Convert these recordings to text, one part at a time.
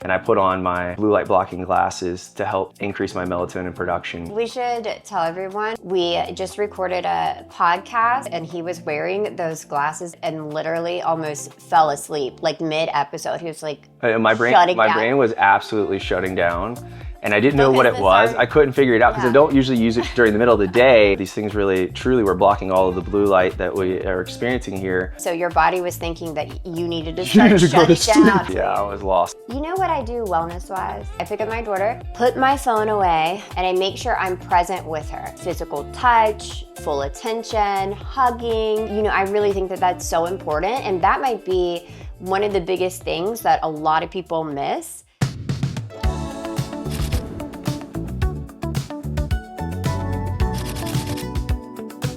And I put on my blue light blocking glasses to help increase my melatonin production. We should tell everyone, we just recorded a podcast and he was wearing those glasses and literally almost fell asleep, like mid-episode. He was like My brain was absolutely shutting down. And I didn't know what it was. I couldn't figure it out because I don't usually use it during the middle of the day. These things really, truly were blocking all of the blue light that we are experiencing here. So your body was thinking that you needed to shut it down. Yeah, I was lost. You know what I do wellness-wise? I pick up my daughter, put my phone away, and I make sure I'm present with her. Physical touch, full attention, hugging. You know, I really think that that's so important. And that might be one of the biggest things that a lot of people miss.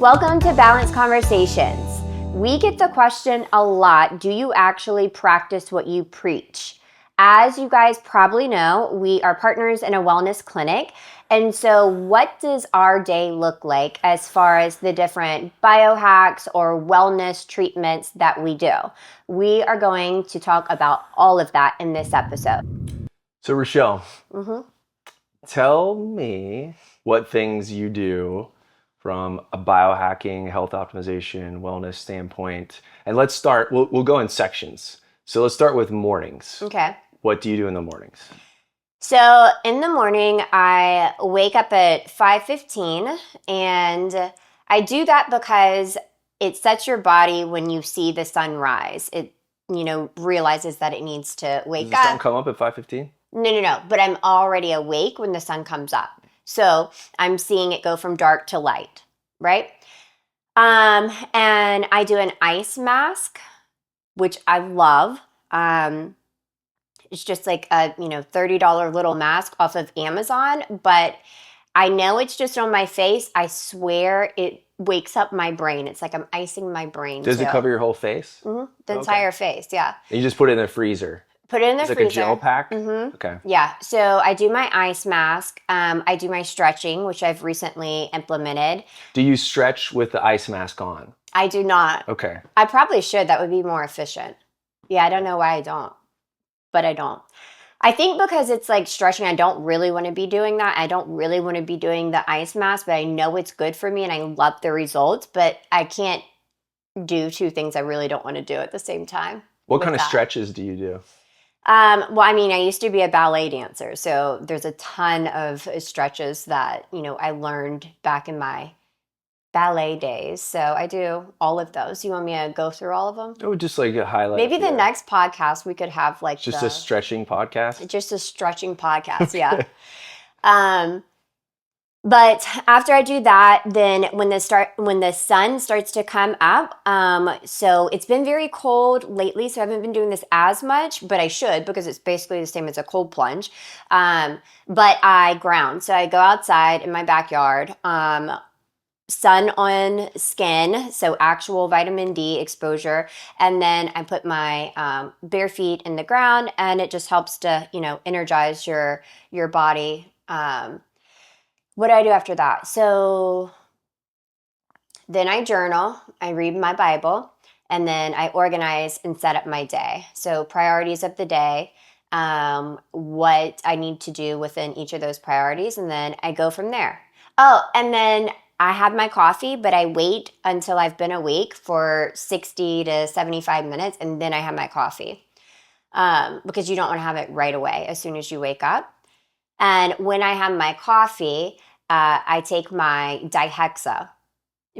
Welcome to Balanced Conversations. We get the question a lot, do you actually practice what you preach? As you guys probably know, we are partners in a wellness clinic. And so what does our day look like as far as the different biohacks or wellness treatments that we do? We are going to talk about all of that in this episode. So Richelle, tell me what things you do from a biohacking, health optimization, wellness standpoint. And let's start, we'll go in sections. So let's start with mornings. Okay. What do you do in the mornings? So in the morning, I wake up at 5:15 and I do that because it sets your body when you see the sun rise. It, realizes that it needs to wake up. Does the sun come up at 5:15? No. But I'm already awake when the sun comes up. So I'm seeing it go from dark to light, right? And I do an ice mask, which I love. It's just like a, $30 little mask off of Amazon, but I know it's just on my face. I swear it wakes up my brain. It's like I'm icing my brain. Does it cover your whole face? Mm-hmm. The entire face, yeah. And you just put it in the freezer? Put it in the freezer. Like a gel pack? Mm-hmm. Okay. Yeah. So I do my ice mask. I do my stretching, which I've recently implemented. Do you stretch with the ice mask on? I do not. Okay. I probably should. That would be more efficient. Yeah, I don't know why I don't, but I don't. I think because it's like stretching, I don't really want to be doing that. I don't really want to be doing the ice mask, but I know it's good for me and I love the results, but I can't do two things I really don't want to do at the same time. What kind of stretches do you do? Well, I mean, I used to be a ballet dancer, so there's a ton of stretches that, I learned back in my ballet days. So I do all of those. You want me to go through all of them? Oh, just like a highlight. Maybe the next podcast we could have like just a stretching podcast? Just a stretching podcast, yeah. But after I do that, then when the sun starts to come up, so it's been very cold lately, so I haven't been doing this as much, but I should because it's basically the same as a cold plunge. But I ground. So I go outside in my backyard, sun on skin, so actual vitamin D exposure, and then I put my bare feet in the ground, and it just helps to, energize your body. What do I do after that? So then I journal, I read my Bible, and then I organize and set up my day. So priorities of the day, what I need to do within each of those priorities, and then I go from there. Oh, and then I have my coffee, but I wait until I've been awake for 60 to 75 minutes, and then I have my coffee because you don't want to have it right away as soon as you wake up. And when I have my coffee, I take my dihexa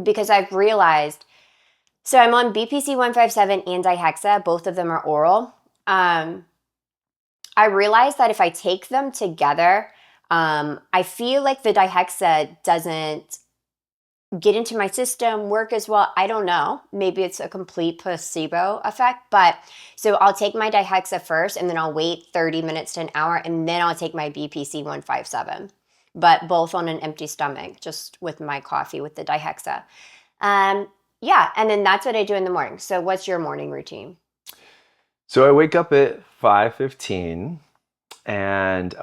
because I've realized, so I'm on BPC 157 and dihexa, both of them are oral. I realized that if I take them together, I feel like the dihexa doesn't get into my system, work as well. I don't know. Maybe it's a complete placebo effect. But so I'll take my dihexa first and then I'll wait 30 minutes to an hour and then I'll take my BPC 157. But both on an empty stomach, just with my coffee with the dihexa. Yeah, and then that's what I do in the morning. So what's your morning routine? So I wake up at 5:15 and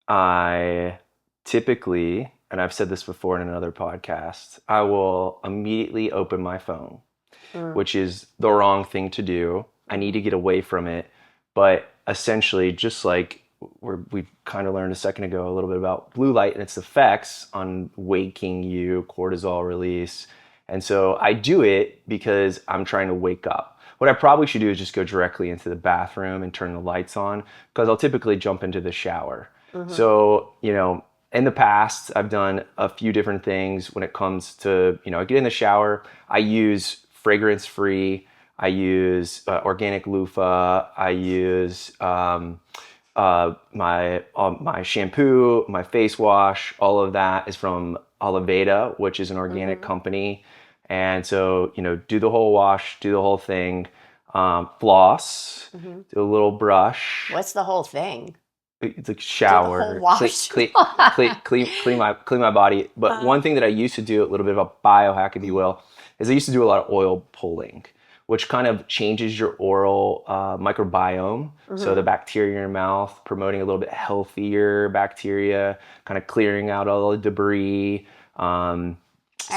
I typically, and I've said this before in another podcast, I will immediately open my phone, which is the wrong thing to do. I need to get away from it. But essentially, just like we kind of learned a second ago a little bit about blue light and its effects on waking you, cortisol release. And so I do it because I'm trying to wake up. What I probably should do is just go directly into the bathroom and turn the lights on, because I'll typically jump into the shower. So, in the past, I've done a few different things when it comes to, I get in the shower, I use fragrance free, I use organic loofah, I use my shampoo, my face wash, all of that is from Oliveda, which is an organic company. And so, do the whole wash, do the whole thing, floss, do a little brush. What's the whole thing? It's like Do the shower, whole wash? clean my body. But one thing that I used to do, a little bit of a biohack, if you will, is I used to do a lot of oil pulling, which kind of changes your oral microbiome. So the bacteria in your mouth, promoting a little bit healthier bacteria, kind of clearing out all the debris. I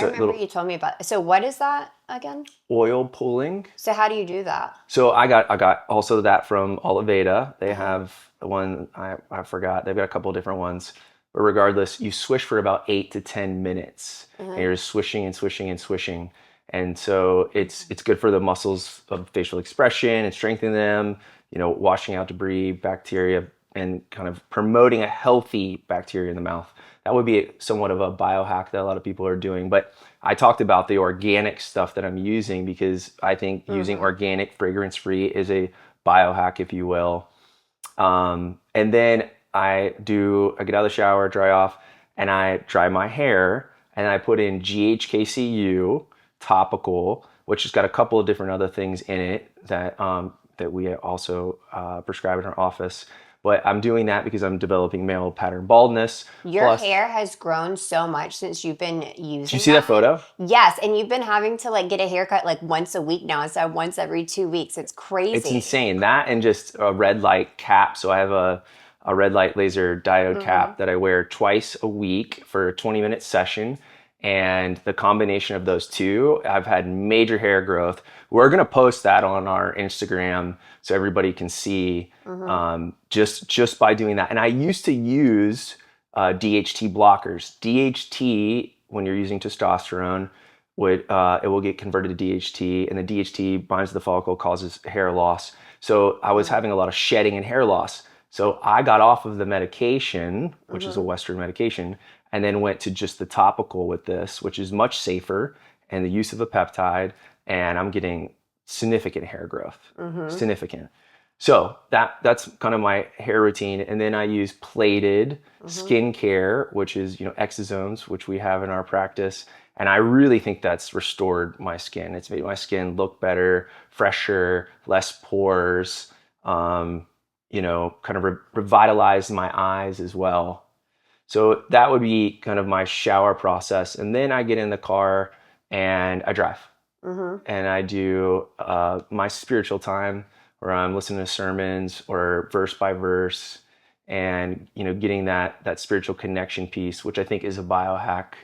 remember you told me about. So what is that again? Oil pulling. So how do you do that? So I got also that from Oliveda. They have one, I forgot. They've got a couple of different ones. But regardless, you swish for about 8 to 10 minutes. And you're just swishing and swishing and swishing. And so it's good for the muscles of facial expression and strengthening them, washing out debris, bacteria, and kind of promoting a healthy bacteria in the mouth. That would be somewhat of a biohack that a lot of people are doing. But I talked about the organic stuff that I'm using because I think using organic, fragrance-free is a biohack, if you will. And then I get out of the shower, dry off, and I dry my hair, and I put in GHKCU topical, which has got a couple of different other things in it that we also prescribe in our office. But I'm doing that because I'm developing male pattern baldness. Your hair has grown so much since you've been using. Did you see that photo? Yes, and you've been having to get a haircut once a week now instead of once every 2 weeks. It's crazy. It's insane. That and just a red light cap. So I have a red light laser diode cap that I wear twice a week for a 20-minute session. And the combination of those two, I've had major hair growth. We're going to post that on our Instagram so everybody can see just by doing that. And I used to use DHT blockers. DHT, when you're using testosterone, it will get converted to DHT, and the DHT binds to the follicle, causes hair loss. So I was having a lot of shedding and hair loss. So I got off of the medication, which is a Western medication, and then went to just the topical with this, which is much safer, and the use of a peptide, and I'm getting significant hair growth, significant. So that's kind of my hair routine. And then I use plated skincare, which is, exosomes, which we have in our practice. And I really think that's restored my skin. It's made my skin look better, fresher, less pores, kind of revitalized my eyes as well. So that would be kind of my shower process. And then I get in the car and I drive. And I do my spiritual time where I'm listening to sermons or verse by verse and, getting that spiritual connection piece, which I think is a biohack.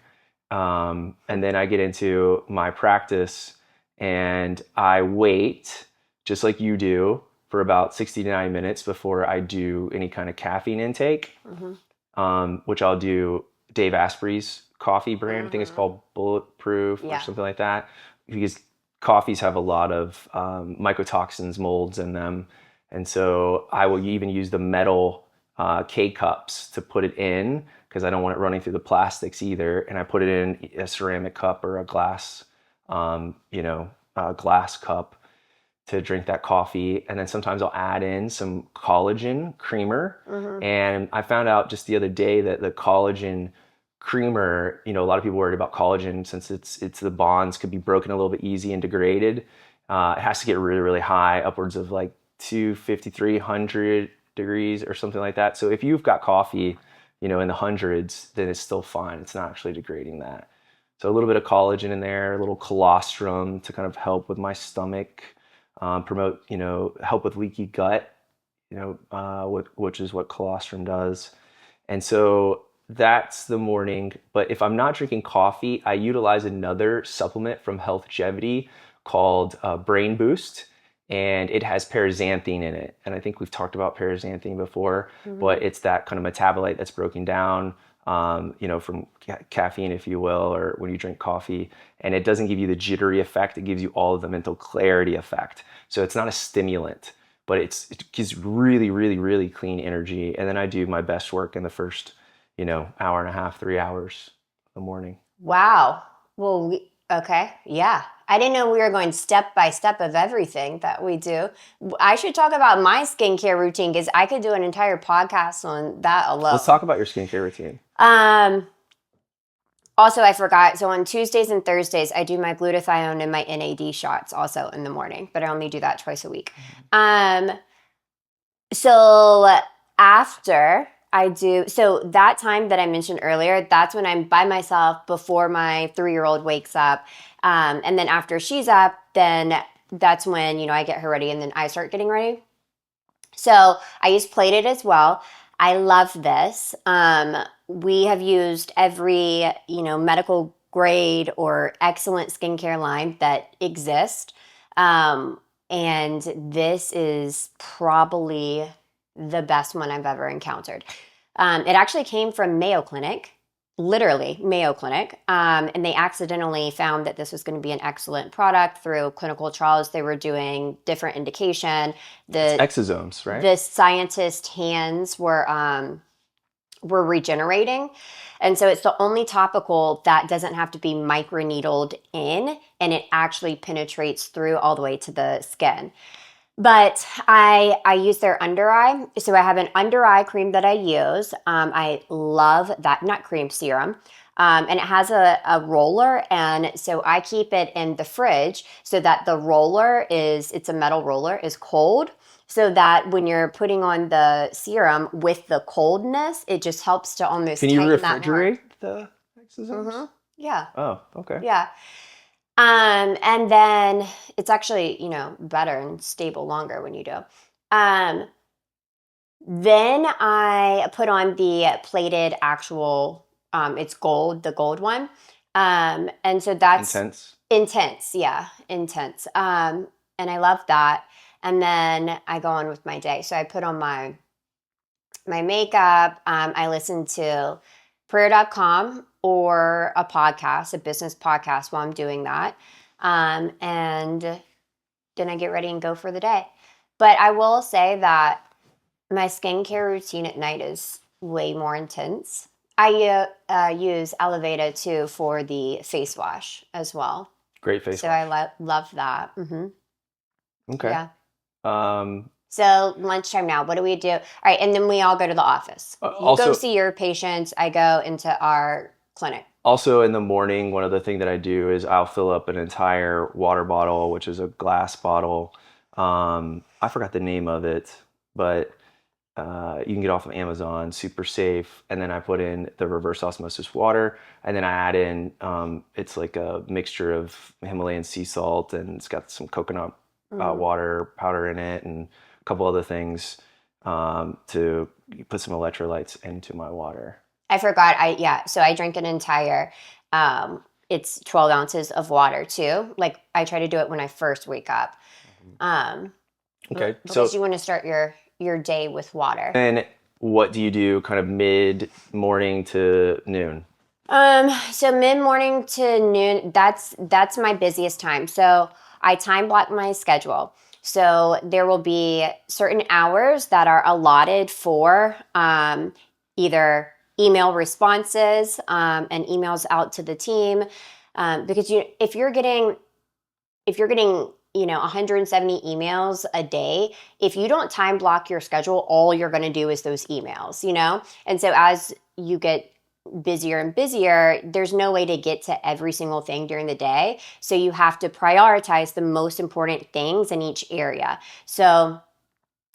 And then I get into my practice and I wait, just like you do, for about 60 to 90 minutes before I do any kind of caffeine intake. Which I'll do Dave Asprey's coffee brand. I think it's called Bulletproof or something like that, because coffees have a lot of mycotoxins, molds in them. And so I will even use the metal K-cups to put it in because I don't want it running through the plastics either. And I put it in a ceramic cup or a glass, glass cup to drink that coffee. And then sometimes I'll add in some collagen creamer. And I found out just the other day that the collagen creamer, a lot of people worried about collagen since it's the bonds could be broken a little bit easy and degraded. It has to get really, really high, upwards of 250, 300 degrees or something like that. So if you've got coffee, in the hundreds, then it's still fine. It's not actually degrading that. So a little bit of collagen in there, a little colostrum to kind of help with my stomach. Promote, help with leaky gut, which is what colostrum does. And so that's the morning. But if I'm not drinking coffee, I utilize another supplement from Healthgevity called Brain Boost. and it has paraxanthine in it. And I think we've talked about paraxanthine before, but it's that kind of metabolite that's broken down, from caffeine, if you will, or when you drink coffee. And it doesn't give you the jittery effect. It gives you all of the mental clarity effect. So it's not a stimulant, but it gives really, really, really clean energy. And then I do my best work in the first, hour and a half, 3 hours in the morning. Wow. Well, okay. Yeah. I didn't know we were going step by step of everything that we do. I should talk about my skincare routine because I could do an entire podcast on that alone. Let's talk about your skincare routine. Also, I forgot. So on Tuesdays and Thursdays, I do my glutathione and my NAD shots also in the morning, but I only do that twice a week. So after so that time that I mentioned earlier, that's when I'm by myself before my 3-year-old wakes up. And then after she's up, then that's when, I get her ready and then I start getting ready. So I use Plated as well. I love this. We have used every, medical grade or excellent skincare line that exists. And this is probably the best one I've ever encountered. It actually came from Mayo Clinic, literally Mayo Clinic. And they accidentally found that this was going to be an excellent product through clinical trials. They were doing different indication. It's exosomes, right? The scientists' hands were regenerating. And so it's the only topical that doesn't have to be microneedled in, and it actually penetrates through all the way to the skin. But I use their under eye. So I have an under eye cream that I use. I love that, not cream, serum. And it has a roller. And so I keep it in the fridge so that the roller it's a metal roller, is cold. So that when you're putting on the serum with the coldness, it just helps to almost Can you tighten that more. refrigerate the exosomes? Yeah. Oh, okay. Yeah. And then it's actually, better and stable longer when you do. Then I put on the Plated actual, it's gold, the gold one. And so that's intense. Yeah. Intense. And I love that. And then I go on with my day. So I put on my makeup. I listen to prayer.com or a podcast, a business podcast while I'm doing that. And then I get ready and go for the day. But I will say that my skincare routine at night is way more intense. I use Elevata too for the face wash as well. Great face wash. So I love that. Mm-hmm. Okay. Yeah. So lunchtime now, what do we do? All right, and then we all go to the office. You go see your patients. I go into our clinic. Also in the morning, one other thing that I do is I'll fill up an entire water bottle, which is a glass bottle. I forgot the name of it, but you can get off of Amazon, super safe. And then I put in the reverse osmosis water, and then I add in, it's like a mixture of Himalayan sea salt, and it's got some coconut water powder in it, and a couple other things to put some electrolytes into my water. I forgot. So I drink an entire, it's 12 ounces of water too. Like I try to do it when I first wake up. Okay. Because you want to start your day with water. And what do you do kind of mid-morning to noon? So mid-morning to noon, that's my busiest time. So I time block my schedule. So there will be certain hours that are allotted for either email responses and emails out to the team. Because if you're getting 170 emails a day, if you don't time block your schedule, all you're going to do is those emails, And so as you get busier and busier, there's no way to get to every single thing during the day. So you have to prioritize the most important things in each area. So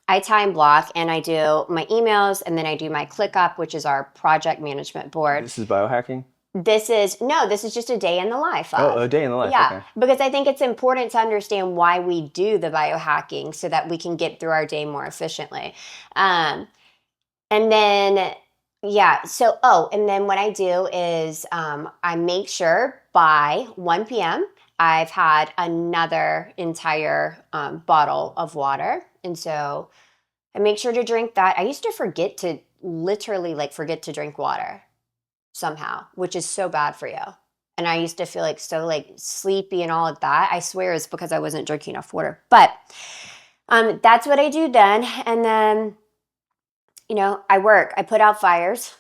I time block and I do my emails, and then I do my ClickUp, which is our project management board. This is biohacking? This is just a day in the life of. Oh, a day in the life. Yeah, okay. Because I think it's important to understand why we do the biohacking so that we can get through our day more efficiently. And then, and then what I do is I make sure by 1 p.m. I've had another entire bottle of water. And so I make sure to drink that. I used to forget to drink water somehow, which is so bad for you. And I used to feel like so like sleepy and all of that. I swear it's because I wasn't drinking enough water. But that's what I do then. And then, I work. I put out fires,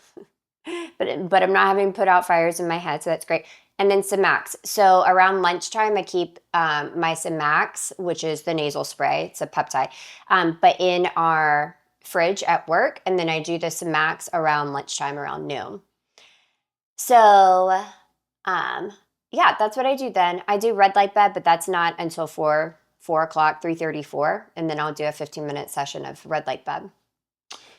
but I'm not having put out fires in my head, so that's great. And then Semax. So around lunchtime, I keep my Semax, which is the nasal spray. It's a peptide, but in our fridge at work. And then I do the Semax around lunchtime, around noon. So, yeah, that's what I do then. I do red light bed, but that's not until 4 o'clock, 3:34, and then I'll do a 15-minute session of red light bed.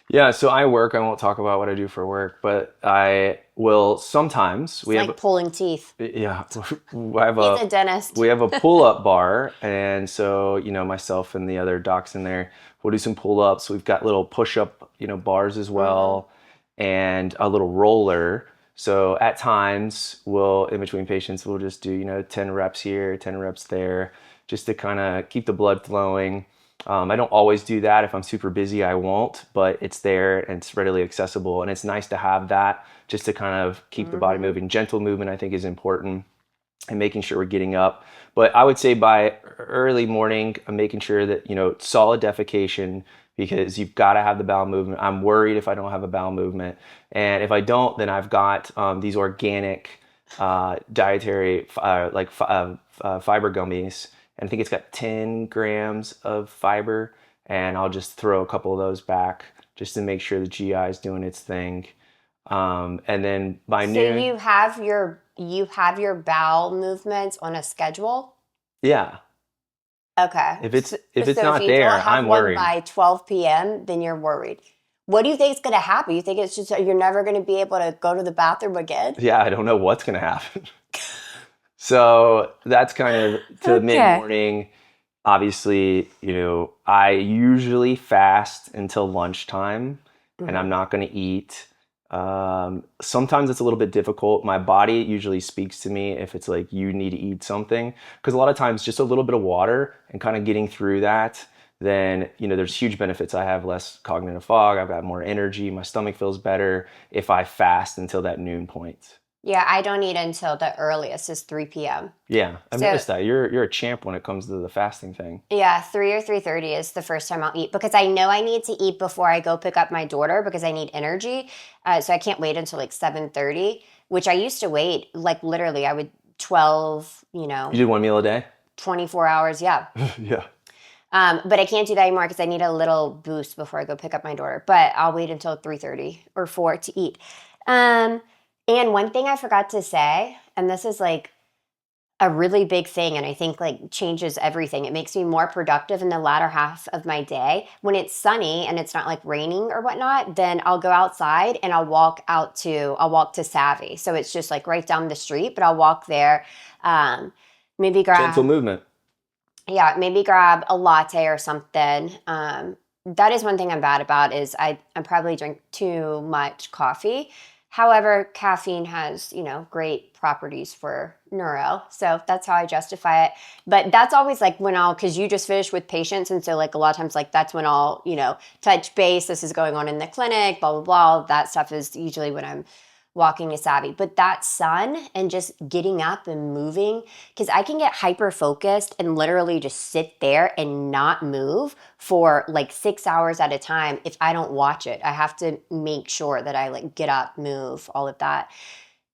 Yeah, so I work. I won't talk about what I do for work, but I will sometimes. It's like pulling teeth. Yeah, I have He's a dentist. we have a pull-up bar, and so myself and the other docs in there, we'll do some pull-ups. We've got little push-up bars as well, and a little roller. So at times in between patients, we'll just do 10 reps here, 10 reps there, just to kind of keep the blood flowing. I don't always do that. If I'm super busy, I won't, but it's there and it's readily accessible. And it's nice to have that just to kind of keep the body moving. Gentle movement, I think, is important, and making sure we're getting up. But I would say by early morning, I'm making sure that, solid defecation, because you've got to have the bowel movement. I'm worried if I don't have a bowel movement. And if I don't, then I've got these organic dietary fiber gummies. And I think it's got 10 grams of fiber, and I'll just throw a couple of those back just to make sure the GI is doing its thing. And then by noon, you have your bowel movements on a schedule. Yeah. Okay. If it's so not if you there, don't have I'm one worried. by 12 p.m., then you're worried. What do you think is going to happen? You think it's just you're never going to be able to go to the bathroom again? Yeah, I don't know what's going to happen. So that's kind of to mid-morning. Obviously, I usually fast until lunchtime, and I'm not going to eat. Sometimes it's a little bit difficult. My body usually speaks to me if it's like, you need to eat something. Because a lot of times just a little bit of water and kind of getting through that, then, there's huge benefits. I have less cognitive fog. I've got more energy. My stomach feels better if I fast until that noon point. Yeah, I don't eat until the earliest is 3 p.m. Yeah, I've noticed that. You're a champ when it comes to the fasting thing. Yeah, 3 or 3:30 is the first time I'll eat, because I know I need to eat before I go pick up my daughter, because I need energy. So I can't wait until like 7:30, which I used to wait. Like literally, I would 12, You did one meal a day? 24 hours, yeah. Yeah. But I can't do that anymore because I need a little boost before I go pick up my daughter. But I'll wait until 3:30 or 4 to eat. And one thing I forgot to say, and this is like a really big thing, and I think like changes everything. It makes me more productive in the latter half of my day. When it's sunny and it's not like raining or whatnot, then I'll go outside and I'll walk to Savvy. So it's just like right down the street, but I'll walk there. Maybe grab gentle movement. Yeah, maybe grab a latte or something. That is one thing I'm bad about, is I probably drink too much coffee. However, caffeine has, great properties for neuro. So that's how I justify it. But that's always like because you just finished with patients. And so like a lot of times, like that's when I'll, touch base. This is going on in the clinic, blah, blah, blah. That stuff is usually when I'm walking to Savvy. But that sun and just getting up and moving, because I can get hyper focused and literally just sit there and not move for like 6 hours at a time if I don't watch it. I have to make sure that I like get up, move, all of that.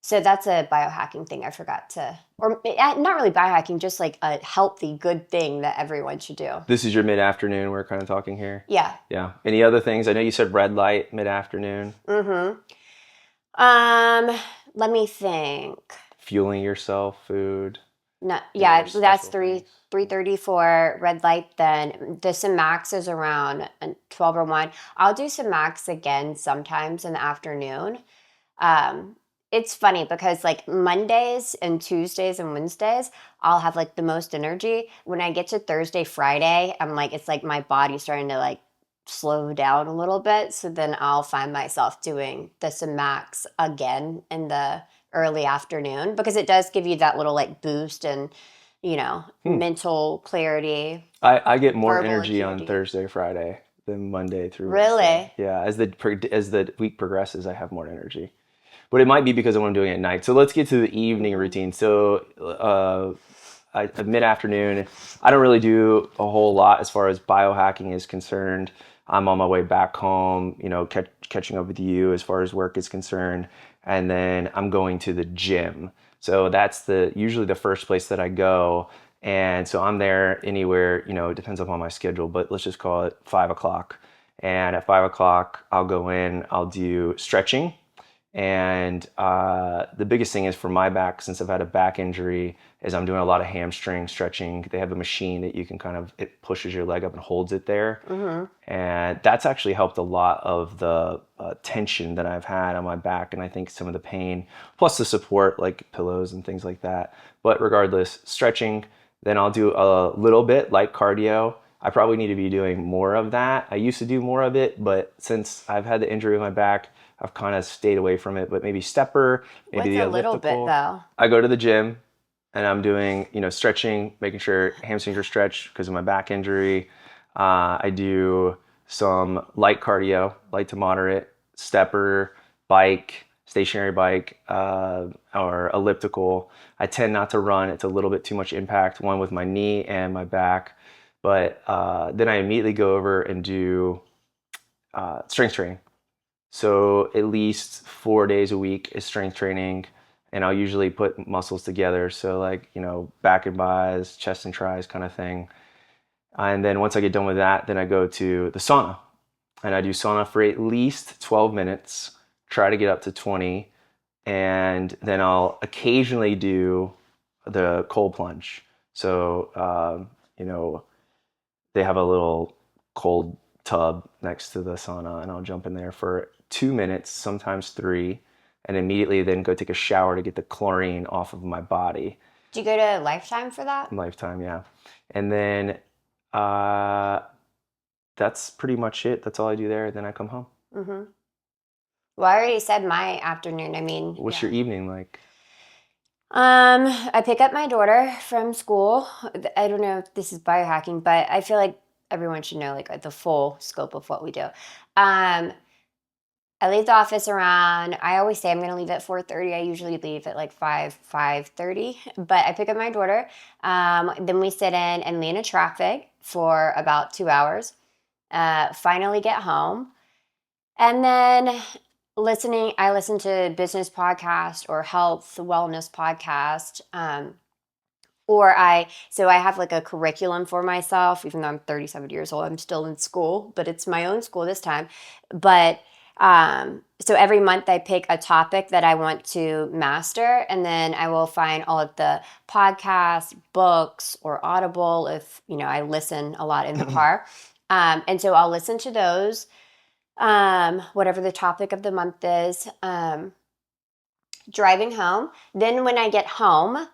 So that's a biohacking thing I forgot to, or not really biohacking, just like a healthy, good thing that everyone should do. This is your mid-afternoon we're kind of talking here? Yeah. Yeah. Any other things? I know you said red light mid-afternoon. Let me think. Fueling yourself, food. No, yeah, that's 3:34 red light. Then the Semax is around 12 or 1. I'll do Semax again sometimes in the afternoon. It's funny because like Mondays and Tuesdays and Wednesdays, I'll have like the most energy. When I get to Thursday, Friday, I'm like, it's like my body's starting to like slow down a little bit. So then I'll find myself doing the Semax again in the early afternoon, because it does give you that little like boost and mental clarity, I get more verbal energy on acuity. Thursday, Friday than Monday through Wednesday. Really? Yeah, as the week progresses, I have more energy. But it might be because of what I'm doing at night. So let's get to the evening Mm-hmm. routine. So mid afternoon, I don't really do a whole lot as far as biohacking is concerned. I'm on my way back home, catching up with you as far as work is concerned, and then I'm going to the gym. So that's the usually the first place that I go, and so I'm there anywhere. It depends upon my schedule, but let's just call it 5 o'clock. And at 5 o'clock, I'll go in. I'll do stretching. And the biggest thing is for my back, since I've had a back injury, is I'm doing a lot of hamstring stretching. They have a machine that you can it pushes your leg up and holds it there. Mm-hmm. And that's actually helped a lot of the tension that I've had on my back. And I think some of the pain, plus the support, like pillows and things like that. But regardless, stretching, then I'll do a little bit like cardio. I probably need to be doing more of that. I used to do more of it, but since I've had the injury with my back, I've kind of stayed away from it. But maybe stepper, maybe What's the a little bit elliptical. though? I go to the gym and I'm doing, stretching, making sure hamstrings are stretched because of my back injury. I do some light cardio, light to moderate, stepper, bike, stationary bike, or elliptical. I tend not to run. It's a little bit too much impact, one with my knee and my back. But then I immediately go over and do strength training. So at least 4 days a week is strength training, and I'll usually put muscles together. So like back and bis, chest and tris kind of thing. And then once I get done with that, then I go to the sauna, and I do sauna for at least 12 minutes. Try to get up to 20, and then I'll occasionally do the cold plunge. So they have a little cold tub next to the sauna, and I'll jump in there for 2 minutes, sometimes three, and immediately then go take a shower to get the chlorine off of my body. Do you go to Lifetime for that? Lifetime, yeah. And then uh, that's pretty much it. That's all I do there. Then I come home. Mm-hmm. Well, I already said my afternoon. I mean, What's your evening like? I pick up my daughter from school. I don't know if this is biohacking, but I feel like everyone should know like the full scope of what we do. I leave the office around, I always say I'm going to leave at 4:30. I usually leave at like 5:30, but I pick up my daughter. Then we sit in Atlanta traffic for about 2 hours. Finally get home. And then I listen to business podcast or health wellness podcast. So I have like a curriculum for myself, even though I'm 37 years old, I'm still in school, but it's my own school this time. But so every month I pick a topic that I want to master, and then I will find all of the podcasts, books, or Audible if, I listen a lot in the car. And so I'll listen to those, whatever the topic of the month is, driving home. Then when I get home,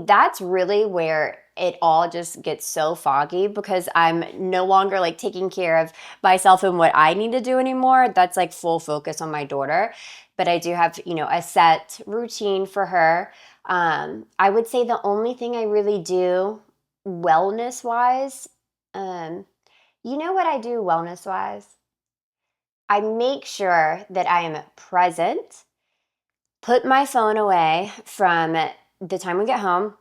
that's really where it all just gets so foggy because I'm no longer like taking care of myself and what I need to do anymore. That's like full focus on my daughter. But I do have, a set routine for her. I would say the only thing I really do wellness wise, you know what I do wellness wise? I make sure that I am present, put my phone away from the time we get home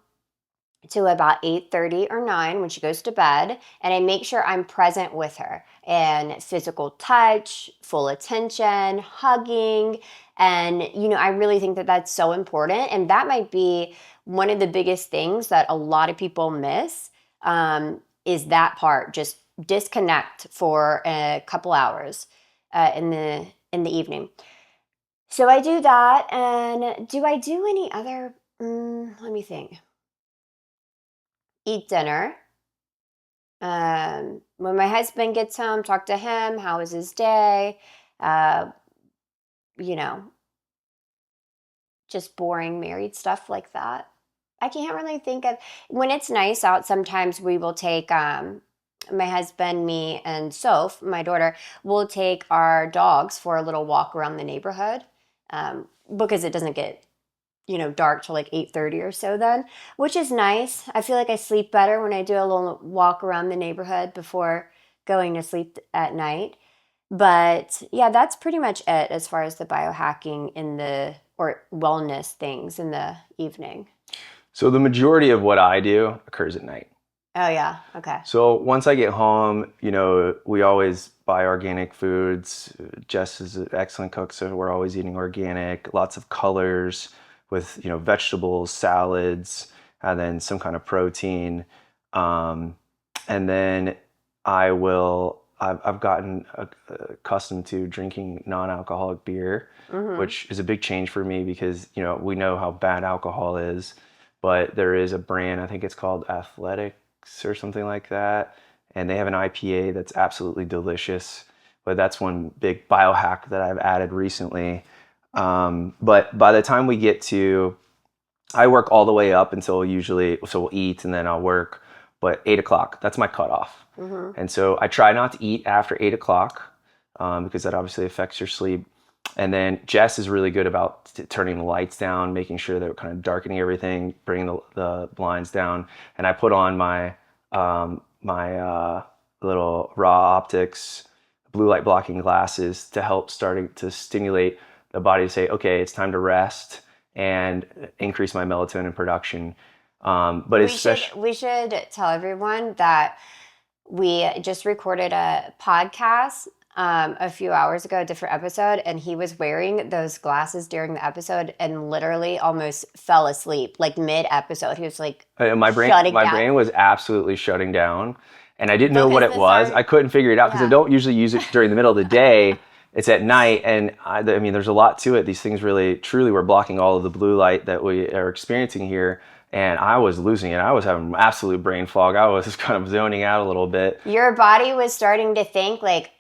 to about 8:30 or 9 when she goes to bed, and I make sure I'm present with her and physical touch, full attention, hugging, and I really think that that's so important, and that might be one of the biggest things that a lot of people miss, is that part. Just disconnect for a couple hours in the evening. So I do that, and do I do any other? Let me think. Eat dinner. When my husband gets home, talk to him. How was his day? Uh, you know, just boring married stuff like that. I can't really think of when it's nice out. Sometimes we will take my husband, me, and Soph, my daughter, will take our dogs for a little walk around the neighborhood because it doesn't get dark till like 8:30 or so then, which is nice. I feel like I sleep better when I do a little walk around the neighborhood before going to sleep at night. But yeah, that's pretty much it as far as the biohacking or wellness things in the evening. So the majority of what I do occurs at night. Oh yeah, okay. So once I get home, we always buy organic foods. Jess is an excellent cook, so we're always eating organic, lots of colors with, vegetables, salads, and then some kind of protein. And then I've gotten accustomed to drinking non-alcoholic beer, which is a big change for me because, we know how bad alcohol is, but there is a brand, I think it's called Athletic or something like that, and they have an IPA that's absolutely delicious. But that's one big biohack that I've added recently. But by the time I work all the way up until so we'll eat and then I'll work, but 8 o'clock, that's my cutoff. And so I try not to eat after 8 o'clock because that obviously affects your sleep. And then Jess is really good about turning the lights down, making sure that we're kind of darkening everything, bringing the blinds down. And I put on my little raw optics, blue light blocking glasses to help starting to stimulate the body to say, okay, it's time to rest and increase my melatonin production. But we should tell everyone that we just recorded a podcast a few hours ago, a different episode, and he was wearing those glasses during the episode and literally almost fell asleep, like mid-episode. He was like my brain was absolutely shutting down, and I didn't know what it was. I couldn't figure it out because I don't usually use it during the middle of the day. It's at night, and I mean, there's a lot to it. These things really, truly were blocking all of the blue light that we are experiencing here. And I was losing it. I was having absolute brain fog. I was kind of zoning out a little bit. Your body was starting to think like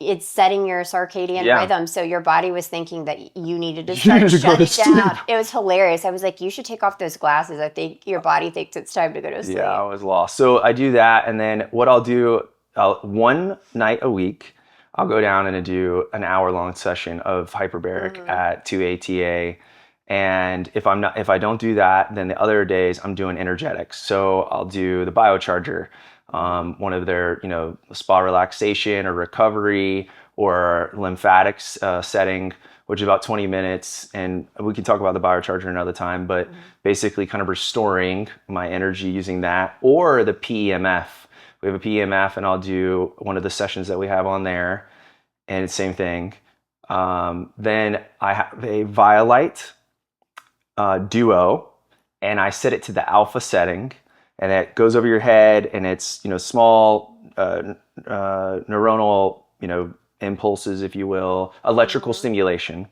it's setting your circadian rhythm. So your body was thinking that you needed to start shutting down. It was hilarious. I was like, you should take off those glasses. I think your body thinks it's time to go to sleep. Yeah, I was lost. So I do that. And then what I'll do, one night a week, I'll go down and do an hour-long session of hyperbaric at 2 ATA. And if I don't do that, then the other days I'm doing energetics. So I'll do the biocharger, one of their, spa relaxation or recovery or lymphatics setting, which is about 20 minutes. And we can talk about the biocharger another time, but basically kind of restoring my energy using that, or the PEMF. We have a PEMF, and I'll do one of the sessions that we have on there, and same thing. Then I have a Violite Duo, and I set it to the alpha setting, and it goes over your head, and it's small neuronal impulses, if you will, electrical stimulation,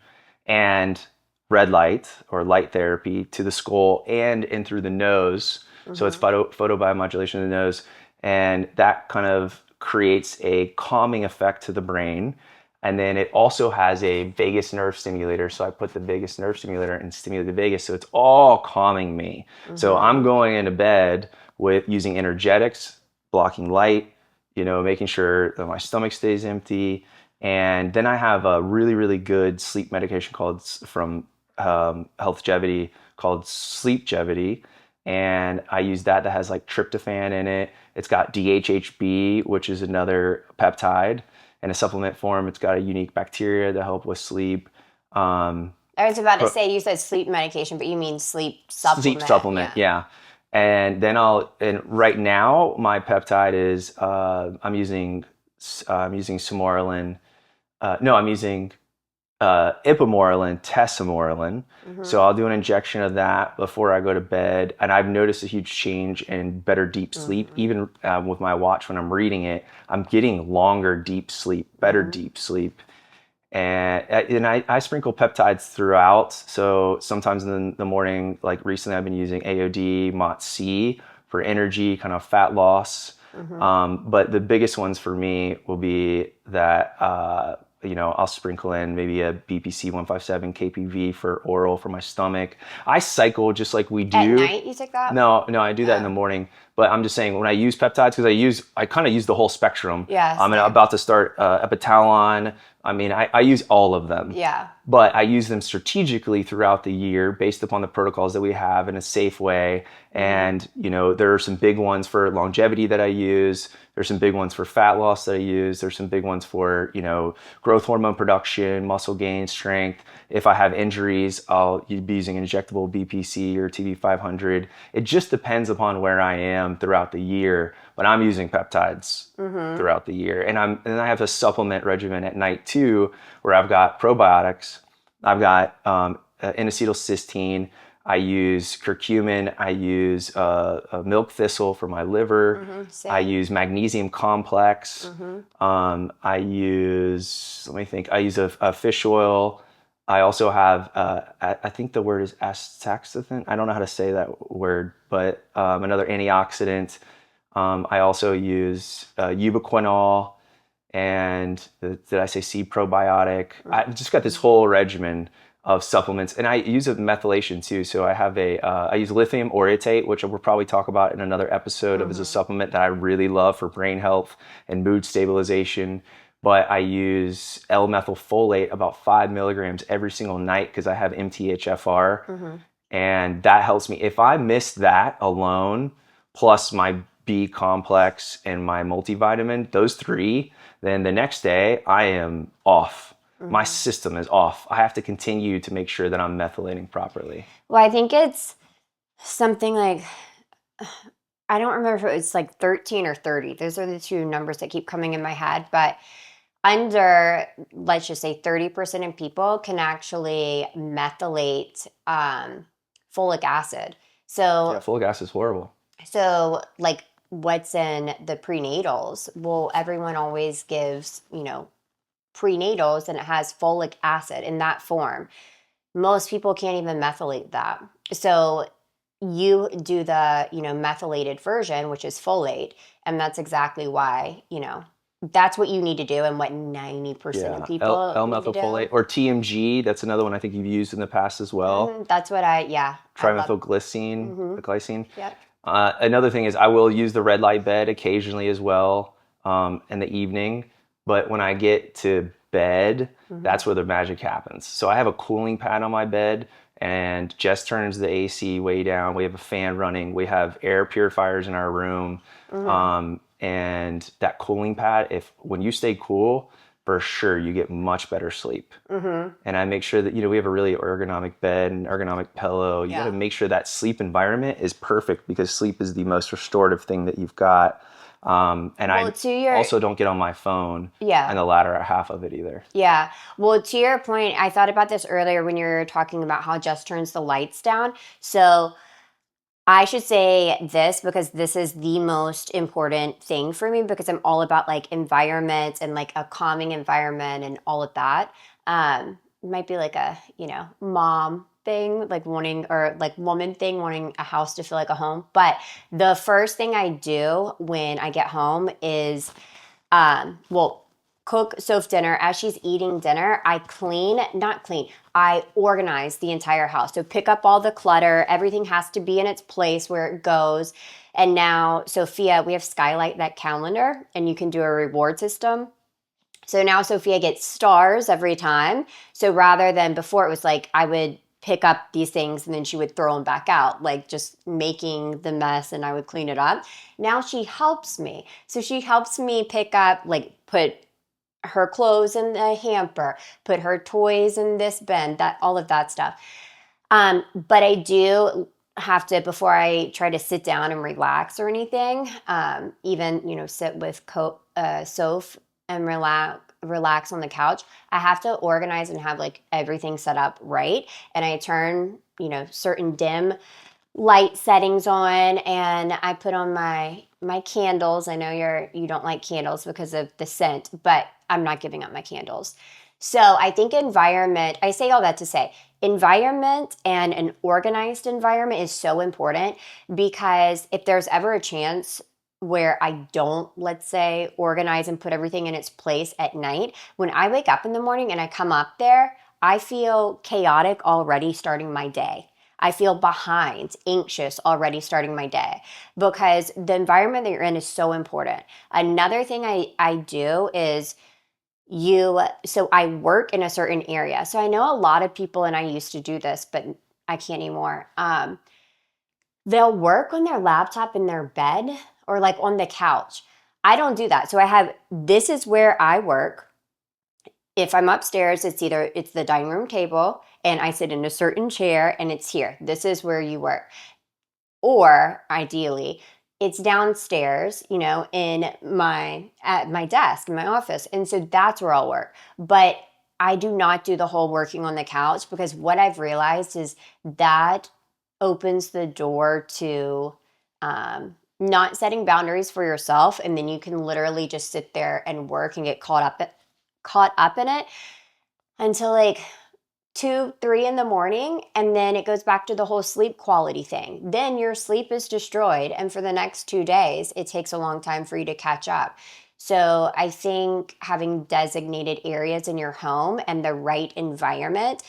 and red light or light therapy to the skull and in through the nose. So it's photobiomodulation of the nose, and that kind of creates a calming effect to the brain. And then it also has a vagus nerve stimulator. So I put the vagus nerve stimulator and stimulate the vagus. So it's all calming me. So I'm going into bed with using energetics, blocking light, making sure that my stomach stays empty. And then I have a really, really good sleep medication from Healthgevity called Sleepgevity. And I use that has like tryptophan in it. It's got DHHB, which is another peptide. In a supplement form, it's got a unique bacteria to help with sleep. I was about to say, you said sleep medication, but you mean sleep supplement. Sleep supplement, yeah. And then right now, my peptide is, I'm using Samorelin. I'm using ipamorelin, tesamorelin. So I'll do an injection of that before I go to bed. And I've noticed a huge change in better deep sleep. Even with my watch when I'm reading it, I'm getting longer deep sleep, better deep sleep. And I sprinkle peptides throughout. So sometimes in the morning, like recently I've been using AOD, MOTS-C for energy, kind of fat loss. But the biggest ones for me will be that I'll sprinkle in maybe a BPC 157 KPV for oral for my stomach. I cycle just like we do. At night you take that? No, I do that in the morning. But I'm just saying when I use peptides, because I kind of use the whole spectrum. Yeah, I'm same. about to start Epitalon. I mean, I use all of them. Yeah. But I use them strategically throughout the year based upon the protocols that we have in a safe way. And, there are some big ones for longevity that I use. There's some big ones for fat loss that I use. There's some big ones for, growth hormone production, muscle gain, strength. If I have injuries, I'll be using injectable BPC or TB500. It just depends upon where I am throughout the year. But I'm using peptides throughout the year. And I have a supplement regimen at night too, where I've got probiotics. I've got N-acetylcysteine. I use curcumin. I use milk thistle for my liver. Same. I use magnesium complex. I use, let me think, I use a fish oil. I also have, I think the word is astaxanthin. I don't know how to say that word, but another antioxidant. I also use ubiquinol and did I say C probiotic? I've just got this whole regimen of supplements, and I use a methylation too. So I have I use lithium orotate, which we'll probably talk about in another episode of as a supplement that I really love for brain health and mood stabilization. But I use L-methylfolate about 5 milligrams every single night because I have MTHFR, and that helps me. If I miss that alone, plus my B complex and my multivitamin, those three, then the next day I am off. My system is off. I have to continue to make sure that I'm methylating properly. Well, I think it's something like, I don't remember if it was like 13 or 30. Those are the two numbers that keep coming in my head. But under, let's just say 30% of people can actually methylate folic acid. So, Yeah, folic acid is horrible. So like what's in the prenatals? Well, everyone always gives, prenatals, and it has folic acid in that form. Most people can't even methylate that. So you do the, methylated version, which is folate, and that's exactly why, that's what you need to do and what 90% of people L-methylfolate or TMG, that's another one I think you've used in the past as well. That's what Trimethylglycine, the glycine. Yep. Another thing is I will use the red light bed occasionally as well in the evening. But when I get to bed, that's where the magic happens. So I have a cooling pad on my bed, and Jess turns the AC way down. We have a fan running. We have air purifiers in our room. And that cooling pad, when you stay cool, for sure you get much better sleep. And I make sure that, we have a really ergonomic bed and ergonomic pillow. You got to make sure that sleep environment is perfect, because sleep is the most restorative thing that you've got. And also don't get on my phone in the latter half of it either. Yeah. Well, to your point, I thought about this earlier when you were talking about how Jess turns the lights down. So I should say this because this is the most important thing for me, because I'm all about like environment and like a calming environment and all of that. It might be like a, mom thing, like wanting, or like woman thing, wanting a house to feel like a home. But the first thing I do when I get home is, cook Soph dinner. As she's eating dinner, I I organize the entire house. So pick up all the clutter. Everything has to be in its place where it goes. And now, Sophia, we have Skylight that calendar, and you can do a reward system. So now Sophia gets stars every time. So rather than before, it was like I would pick up these things and then she would throw them back out, like just making the mess, and I would clean it up. Now she helps me. So she helps me pick up, like put her clothes in the hamper, put her toys in this bin, all of that stuff. But I do have to, before I try to sit down and relax or anything, even, sit with Soph and relax on the couch, I have to organize and have like everything set up right. And I turn, certain dim light settings on, and I put on my candles. I know you don't like candles because of the scent, but I'm not giving up my candles. So I think I say all that to say, environment and an organized environment is so important, because if there's ever a chance where I don't, let's say, organize and put everything in its place at night, when I wake up in the morning and I come up there, I feel chaotic already starting my day. I feel behind, anxious already starting my day, because the environment that you're in is so important. Another thing I do is so I work in a certain area. So I know a lot of people, and I used to do this, but I can't anymore. They'll work on their laptop in their bed or like on the couch. I don't do that. So this is where I work. If I'm upstairs, it's the dining room table and I sit in a certain chair and it's here. This is where you work. Or ideally, it's downstairs, at my desk, in my office. And so that's where I'll work. But I do not do the whole working on the couch, because what I've realized is that opens the door to not setting boundaries for yourself. And then you can literally just sit there and work and get caught up in it until like 2, 3 in the morning, and then it goes back to the whole sleep quality thing. Then your sleep is destroyed, and for the next 2 days, it takes a long time for you to catch up. So I think having designated areas in your home and the right environment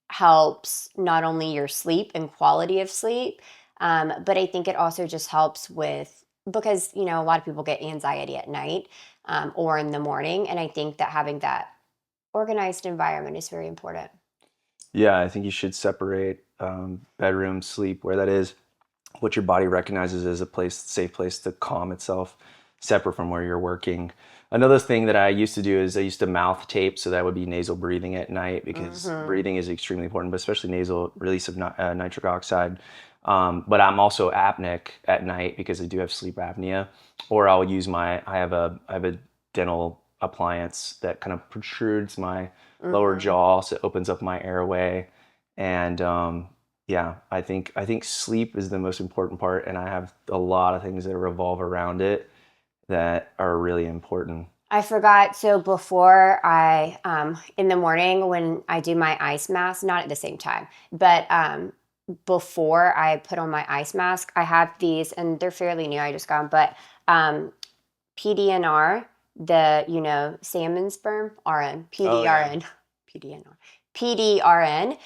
helps not only your sleep and quality of sleep, but I think it also just helps because a lot of people get anxiety at night or in the morning, and I think that having that organized environment is very important. Yeah, I think you should separate bedroom, sleep, where that is, what your body recognizes as a safe place to calm itself, separate from where you're working. Another thing that I used to do is I used to mouth tape, so that would be nasal breathing at night, because breathing is extremely important, but especially nasal release of nitric oxide. But I'm also apneic at night because I do have sleep apnea. Or I'll use I have a dental appliance that kind of protrudes my lower jaw, so it opens up my airway. And I think sleep is the most important part, and I have a lot of things that revolve around it that are really important. I forgot. So before in the morning when I do my ice mask, not at the same time, but before I put on my ice mask, I have these, and they're fairly new. I just got them, but PDNR, salmon sperm, RN, PDRN, PDRN,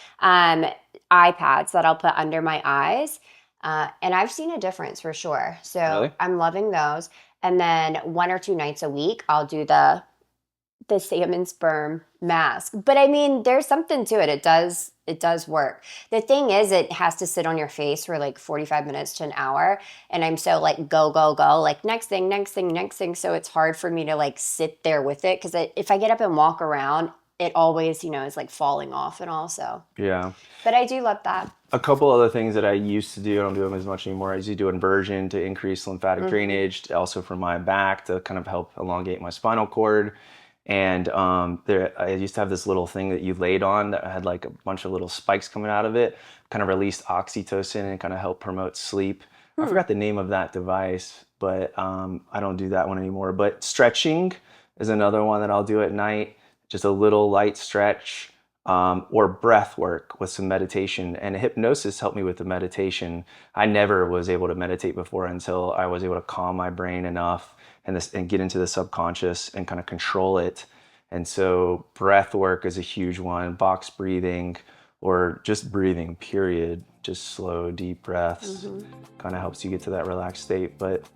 iPads that I'll put under my eyes. And I've seen a difference for sure. So Really? I'm loving those. And then 1 or 2 nights a week, I'll do the salmon sperm mask. But I mean, there's something to it. It does work. The thing is, it has to sit on your face for like 45 minutes to an hour. And I'm so like, go, like next thing. So it's hard for me to like sit there with it. Cause if I get up and walk around, it always, is like falling off and all. So Yeah. But I do love that. A couple other things that I used to do, I don't do them as much anymore. I used to do inversion to increase lymphatic drainage, also for my back to kind of help elongate my spinal cord. And I used to have this little thing that you laid on that had like a bunch of little spikes coming out of it, kind of released oxytocin and kind of helped promote sleep. I forgot the name of that device, but I don't do that one anymore. But stretching is another one that I'll do at night, just a little light stretch. Or breath work with some meditation, and hypnosis helped me with the meditation. I never was able to meditate before until I was able to calm my brain enough and get into the subconscious and kind of control it. And so breath work is a huge one, box breathing, or just breathing, period. Just slow, deep breaths kind of helps you get to that relaxed state. But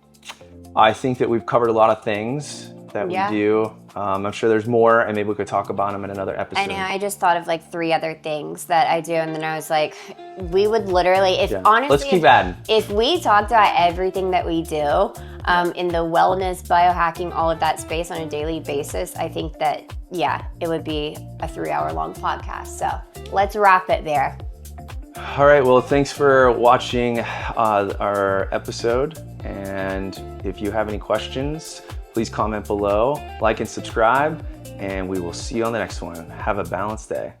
I think that we've covered a lot of things that we do. I'm sure there's more, and maybe we could talk about them in another episode. I know. I just thought of like 3 other things that I do, and then I was like, we would literally, honestly, let's keep adding. If we talked about everything that we do in the wellness, biohacking, all of that space on a daily basis, I think that, it would be a 3-hour-long podcast. So let's wrap it there. All right, well, thanks for watching our episode. And if you have any questions, please comment below, like and subscribe, and we will see you on the next one. Have a balanced day.